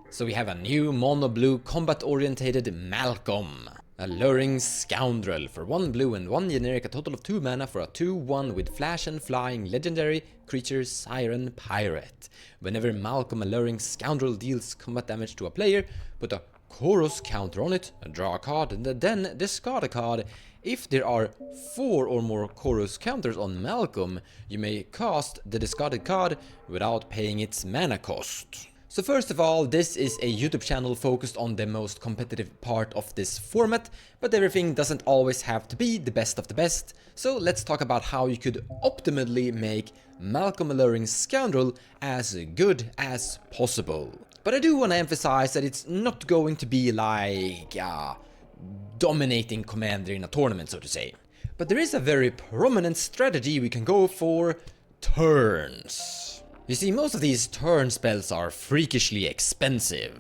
So we have a new mono-blue combat-orientated Malcolm. Alluring Scoundrel. For 1 blue and 1 generic, a total of 2 mana for a 2/1 with flash and flying legendary creature Siren Pirate. Whenever Malcolm Alluring Scoundrel deals combat damage to a player, put a chorus counter on it, draw a card, and then discard a card. If there are 4 or more chorus counters on Malcolm, you may cast the discarded card without paying its mana cost. So first of all, this is a YouTube channel focused on the most competitive part of this format, but everything doesn't always have to be the best of the best, so let's talk about how you could optimally make Malcolm Alluring Scoundrel as good as possible. But I do want to emphasize that it's not going to be like dominating commander in a tournament, so to say. But there is a very prominent strategy we can go for: turns. You see, most of these turn spells are freakishly expensive.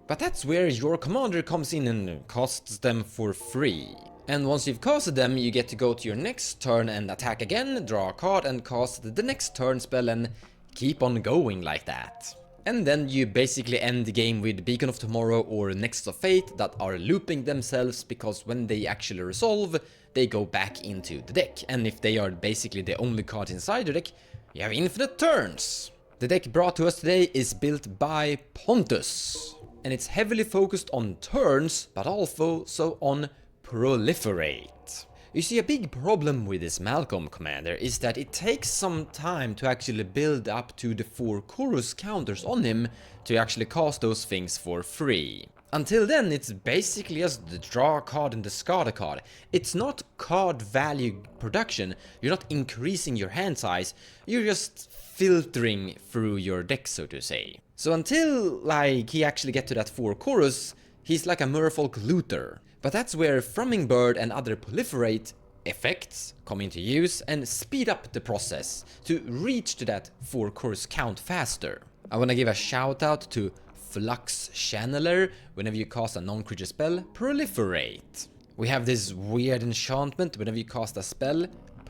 But that's where your commander comes in and costs them for free. And once you've casted them, you get to go to your next turn and attack again, draw a card and cast the next turn spell and keep on going like that. And then you basically end the game with Beacon of Tomorrow or Nexus of Fate that are looping themselves, because when they actually resolve, they go back into the deck. And if they are basically the only cards inside the deck, you have infinite turns. The deck brought to us today is built by Pontus, and it's heavily focused on turns, but also on Proliferate. You see, a big problem with this Malcolm commander is that it takes some time to actually build up to the 4 chorus counters on him to actually cast those things for free. Until then, it's basically just draw a card and discard a card. It's not card value production, you're not increasing your hand size, you're just filtering through your deck, so to say. So until he actually get to that 4 chorus, he's like a merfolk looter. But that's where Frumming Bird and other Proliferate effects come into use and speed up the process to reach to that 4 chorus count faster. I wanna give a shout out to Flux Channeler. Whenever you cast a non-creature spell, Proliferate. We have this weird enchantment whenever you cast a spell,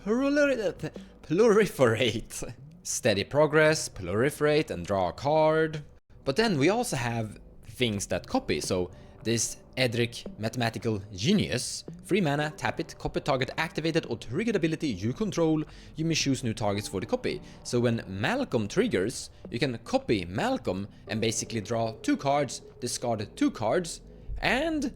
Proliferate. Steady progress, Proliferate and draw a card. But then we also have things that copy, so this Edric Mathematical Genius, 3 mana, tap it, copy target activated or triggered ability you control, you may choose new targets for the copy. So when Malcolm triggers, you can copy Malcolm and basically draw 2 cards, discard 2 cards, and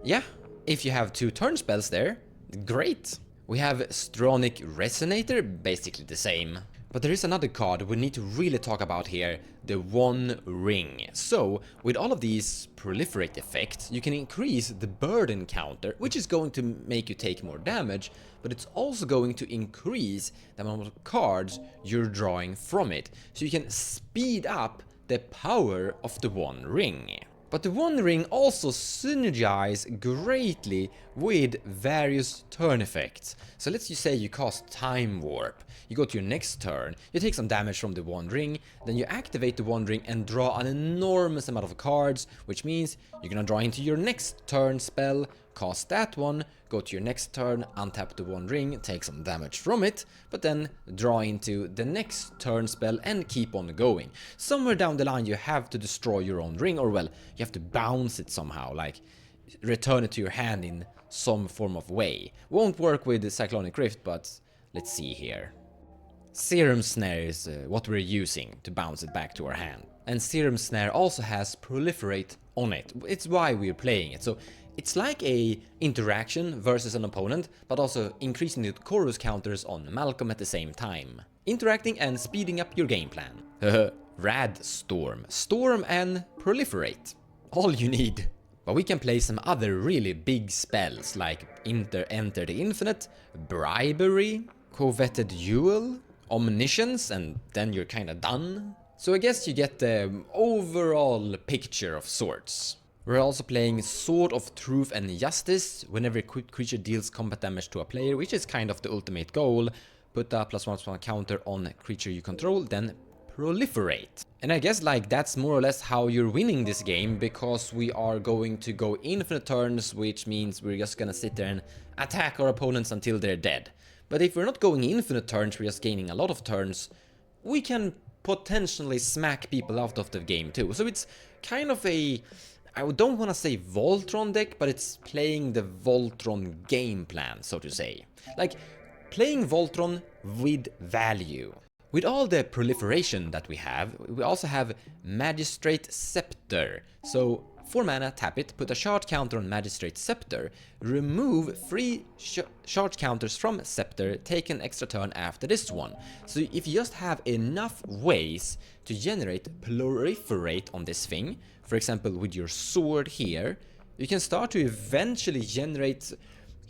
yeah, if you have 2 turn spells there, great. We have Stronic Resonator, basically the same. But there is another card we need to really talk about here, the One Ring. So, with all of these Proliferate effects, you can increase the burden counter, which is going to make you take more damage, but it's also going to increase the amount of cards you're drawing from it. So you can speed up the power of the One Ring. But the One Ring also synergizes greatly with various turn effects. So let's just say you cast Time Warp. You go to your next turn, you take some damage from the One Ring, then you activate the One Ring and draw an enormous amount of cards, which means you're gonna draw into your next turn spell, cast that one, go to your next turn, untap the One Ring, take some damage from it, but then draw into the next turn spell and keep on going. Somewhere down the line you have to destroy your own ring, or well, you have to bounce it somehow, like return it to your hand in some form of way. Won't work with the Cyclonic Rift, but let's see here. Serum Snare is what we're using to bounce it back to our hand. And Serum Snare also has Proliferate on it. It's why we're playing it. So it's like a interaction versus an opponent, but also increasing the chorus counters on Malcolm at the same time. Interacting and speeding up your game plan. Rad Storm. Storm and Proliferate. All you need. But we can play some other really big spells like Enter the Infinite, Bribery, Coveted Duel, Omniscience, and then you're kinda done. So I guess you get the overall picture of sorts. We're also playing Sword of Truth and Justice. Whenever a creature deals combat damage to a player, which is kind of the ultimate goal, put a +1/+1 counter on a creature you control, then Proliferate. And I guess that's more or less how you're winning this game, because we are going to go infinite turns, which means we're just gonna sit there and attack our opponents until they're dead. But if we're not going infinite turns, we're just gaining a lot of turns, we can potentially smack people out of the game too. So it's kind of a, I don't want to say Voltron deck, but it's playing the Voltron game plan, so to say. Like, playing Voltron with value. With all the proliferation that we also have Magistrate Scepter. So 4 mana, tap it, put a shard counter on Magistrate Scepter, remove 3 shard counters from Scepter, take an extra turn after this one. So if you just have enough ways to generate Proliferate on this thing, for example with your sword here, you can start to eventually generate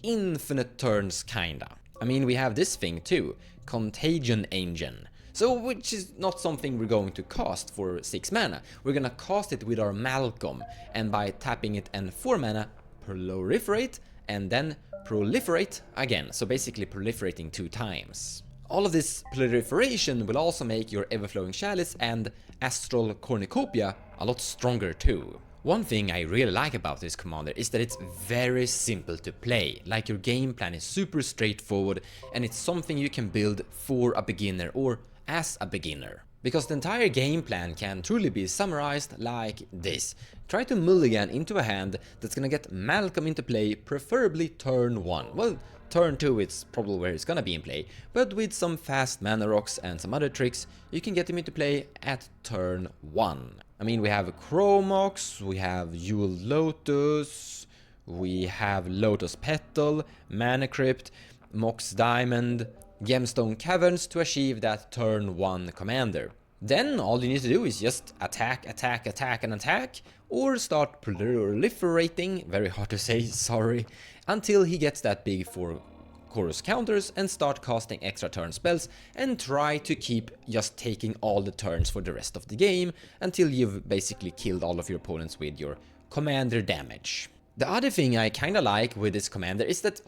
infinite turns kinda. I mean, we have this thing too, Contagion Engine. So, which is not something we're going to cast for 6 mana. We're gonna cast it with our Malcolm, and by tapping it and 4 mana, Proliferate, and then Proliferate again. So basically proliferating 2 times. All of this proliferation will also make your Everflowing Chalice and Astral Cornucopia a lot stronger too. One thing I really like about this commander is that it's very simple to play, like your game plan is super straightforward and it's something you can build for a beginner or as a beginner. Because the entire game plan can truly be summarized like this. Try to mulligan into a hand that's gonna get Malcolm into play, preferably turn 1. Well, turn 2 it's probably where it's gonna be in play, but with some fast mana rocks and some other tricks, you can get him into play at turn 1. I mean, we have Chromox, we have Jewel Lotus, we have Lotus Petal, Mana Crypt, Mox Diamond, Gemstone Caverns to achieve that turn 1 commander. Then all you need to do is just attack, attack, attack and attack, or start proliferating, very hard to say, sorry, until he gets that big 4 chorus counters and start casting extra turn spells and try to keep just taking all the turns for the rest of the game until you've basically killed all of your opponents with your commander damage. The other thing I kinda like with this commander is that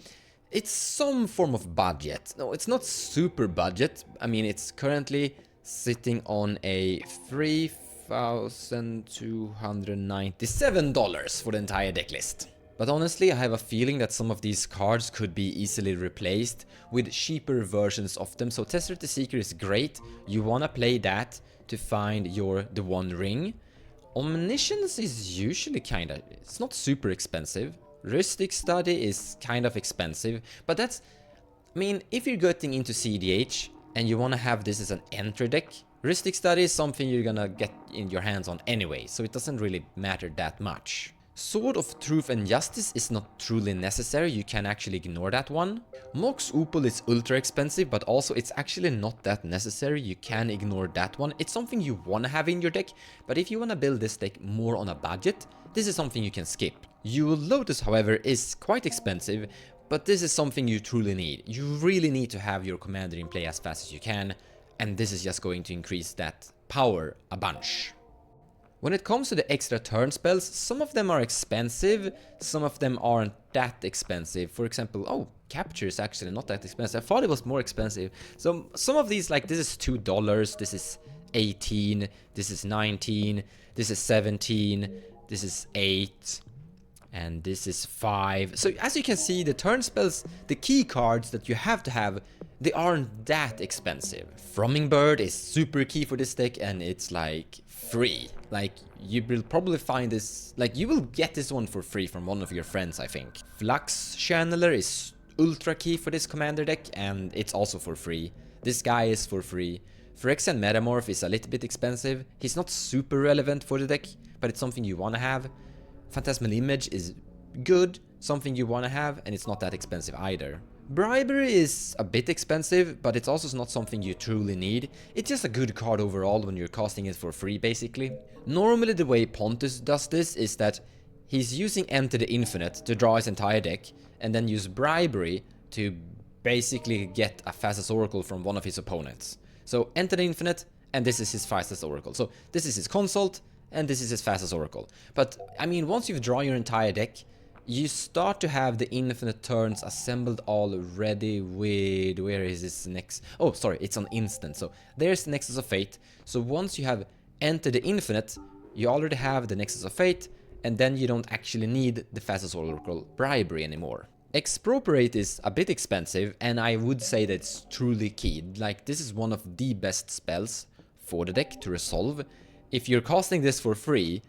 it's some form of budget. No, it's not super budget. I mean, it's currently sitting on a $3,297 for the entire deck list. But honestly, I have a feeling that some of these cards could be easily replaced with cheaper versions of them. So Tesseract the Seeker is great. You wanna play that to find the One Ring. Omniscience is usually kinda, it's not super expensive. Rhystic Study is kind of expensive, but that's, I mean, if you're getting into cEDH and you wanna have this as an entry deck, Rhystic Study is something you're gonna get in your hands on anyway, so it doesn't really matter that much. Sword of Truth and Justice is not truly necessary, you can actually ignore that one. Mox Opal is ultra expensive, but also it's actually not that necessary, you can ignore that one. It's something you wanna have in your deck, but if you wanna build this deck more on a budget, this is something you can skip. Jewel Lotus, however, is quite expensive, but this is something you truly need. You really need to have your commander in play as fast as you can, and this is just going to increase that power a bunch. When it comes to the extra turn spells, some of them are expensive, some of them aren't that expensive. For example, Capture is actually not that expensive. I thought it was more expensive. So some of these, like this is $2, this is 18, this is 19, this is 17, this is 8, and this is 5. So as you can see, the turn spells, the key cards that you have to have, they aren't that expensive. Thrumming Bird is super key for this deck and it's like free. Like you will probably find this, like you will get this one for free from one of your friends, I think. Flux Channeler is ultra key for this commander deck and it's also for free. This guy is for free. Phyrexian Metamorph is a little bit expensive. He's not super relevant for the deck, but it's something you wanna have. Phantasmal Image is good, something you wanna have, and it's not that expensive either. Bribery is a bit expensive, but it's also not something you truly need. It's just a good card overall when you're casting it for free, basically. Normally the way Pontus does this is that he's using Enter the Infinite to draw his entire deck, and then use Bribery to basically get a fastest oracle from one of his opponents. So Enter the Infinite, and this is his fastest oracle. So this is his consult, and this is his fastest oracle. But, I mean, once you've drawn your entire deck, you start to have the infinite turns assembled already with... Where is this next? Oh, sorry, it's on instant. So there's the Nexus of Fate. So once you have entered the infinite, you already have the Nexus of Fate, and then you don't actually need the fastest oracle Bribery anymore. Expropriate is a bit expensive, and I would say that it's truly key. Like, this is one of the best spells for the deck to resolve. If you're casting this for free,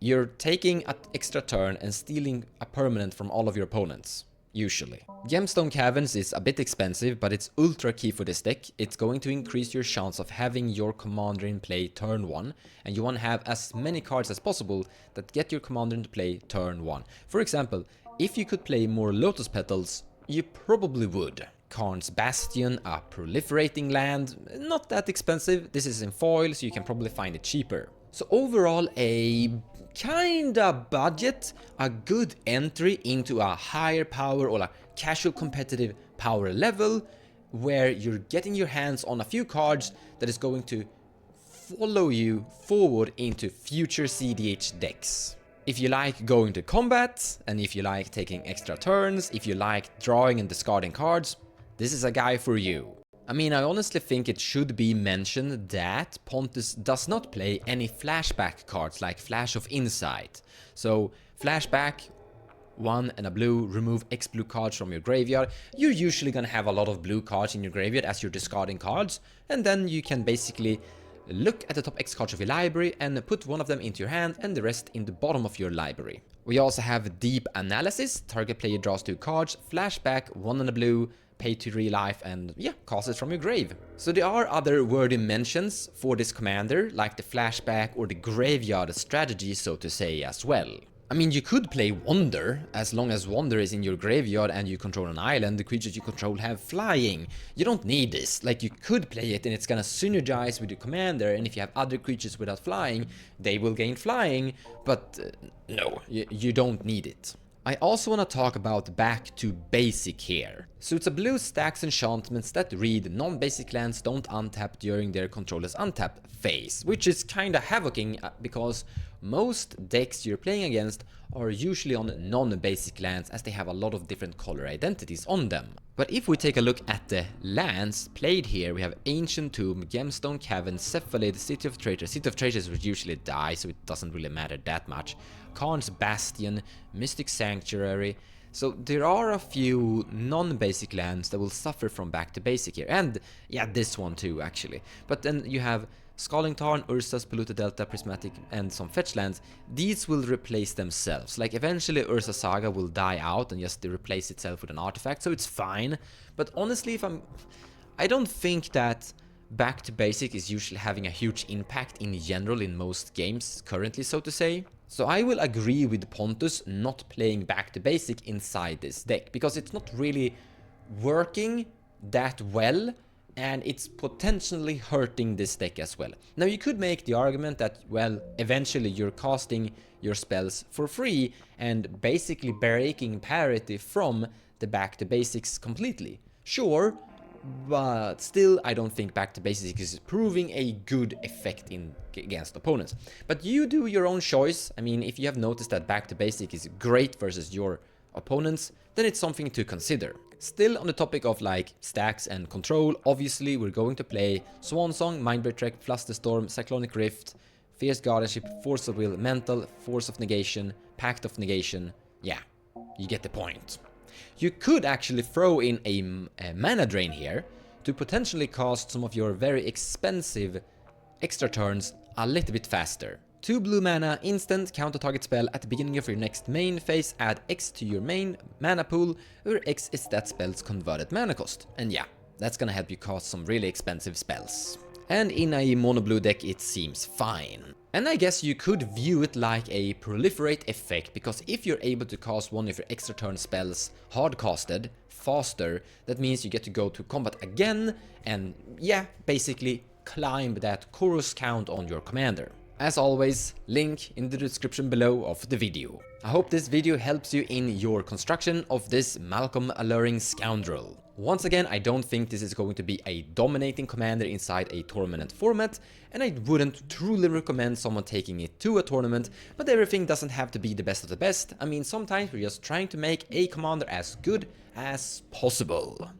you're taking an extra turn and stealing a permanent from all of your opponents, usually. Gemstone Caverns is a bit expensive, but it's ultra key for this deck. It's going to increase your chance of having your commander in play turn 1, and you want to have as many cards as possible that get your commander into play turn 1. For example, if you could play more Lotus Petals, you probably would. Karn's Bastion, a proliferating land, not that expensive. This is in foil, so you can probably find it cheaper. So overall, a kinda budget, a good entry into a higher power or a casual competitive power level, where you're getting your hands on a few cards that is going to follow you forward into future cEDH decks. If you like going to combat, and if you like taking extra turns, if you like drawing and discarding cards, this is a guy for you. I mean, I honestly think it should be mentioned that Pontus does not play any flashback cards like Flash of Insight. So, flashback, 1 and a blue, remove X blue cards from your graveyard. You're usually gonna have a lot of blue cards in your graveyard as you're discarding cards, and then you can basically look at the top X cards of your library and put one of them into your hand and the rest in the bottom of your library. We also have Deep Analysis, target player draws 2 cards, flashback, 1 and a blue, pay to real life, and yeah, cast it from your grave. So there are other worthy mentions for this commander, like the flashback or the graveyard strategy, so to say, as well. I mean, you could play Wonder, as long as Wonder is in your graveyard and you control an island, the creatures you control have flying. You don't need this. Like, you could play it and it's gonna synergize with your commander, and if you have other creatures without flying, they will gain flying, but no, you don't need it. I also want to talk about back to basic here. So it's a blue Stax enchantments that read non-basic lands don't untap during their controller's untap phase, which is kinda havocing because most decks you're playing against are usually on non-basic lands, as they have a lot of different color identities on them. But if we take a look at the lands played here, we have Ancient Tomb, Gemstone Cavern, Cephalid, City of Traitors. City of Traitors would usually die, so it doesn't really matter that much. Karn's Bastion, Mystic Sanctuary. So there are a few non-basic lands that will suffer from back to basic here, and yeah, this one too actually. But then you have Scalding Tarn, Urza's, Polluted Delta, Prismatic, and some fetch lands. These will replace themselves. Like, eventually Urza Saga will die out and just replace itself with an artifact, so it's fine. But honestly, I don't think that back to basic is usually having a huge impact in general in most games currently, so to say. So I will agree with Pontus not playing back to basic inside this deck, because it's not really working that well, and it's potentially hurting this deck as well. Now, you could make the argument that, well, eventually you're casting your spells for free and basically breaking parity from the back to basics completely. Sure, but still, I don't think back to basics is proving a good effect against opponents. But you do your own choice. I mean, if you have noticed that back to basic is great versus your opponents, then it's something to consider. Still on the topic of like stacks and control, obviously we're going to play Swansong, Mindbreak Trek, Flusterstorm, Cyclonic Rift, Fierce Guardianship, Force of Will, Mental, Force of Negation, Pact of Negation. Yeah, you get the point. You could actually throw in a mana drain here to potentially cast some of your very expensive extra turns a little bit faster. 2 blue mana, instant, counter target spell at the beginning of your next main phase, add X to your main mana pool, where X is that spell's converted mana cost. And yeah, that's gonna help you cast some really expensive spells. And in a mono blue deck it seems fine. And I guess you could view it like a Proliferate effect, because if you're able to cast one of your extra turn spells hard casted faster, that means you get to go to combat again and yeah, basically climb that chorus count on your commander. As always, link in the description below of the video. I hope this video helps you in your construction of this Malcolm Alluring Scoundrel. Once again, I don't think this is going to be a dominating commander inside a tournament format, and I wouldn't truly recommend someone taking it to a tournament, but everything doesn't have to be the best of the best. I mean, sometimes we're just trying to make a commander as good as possible.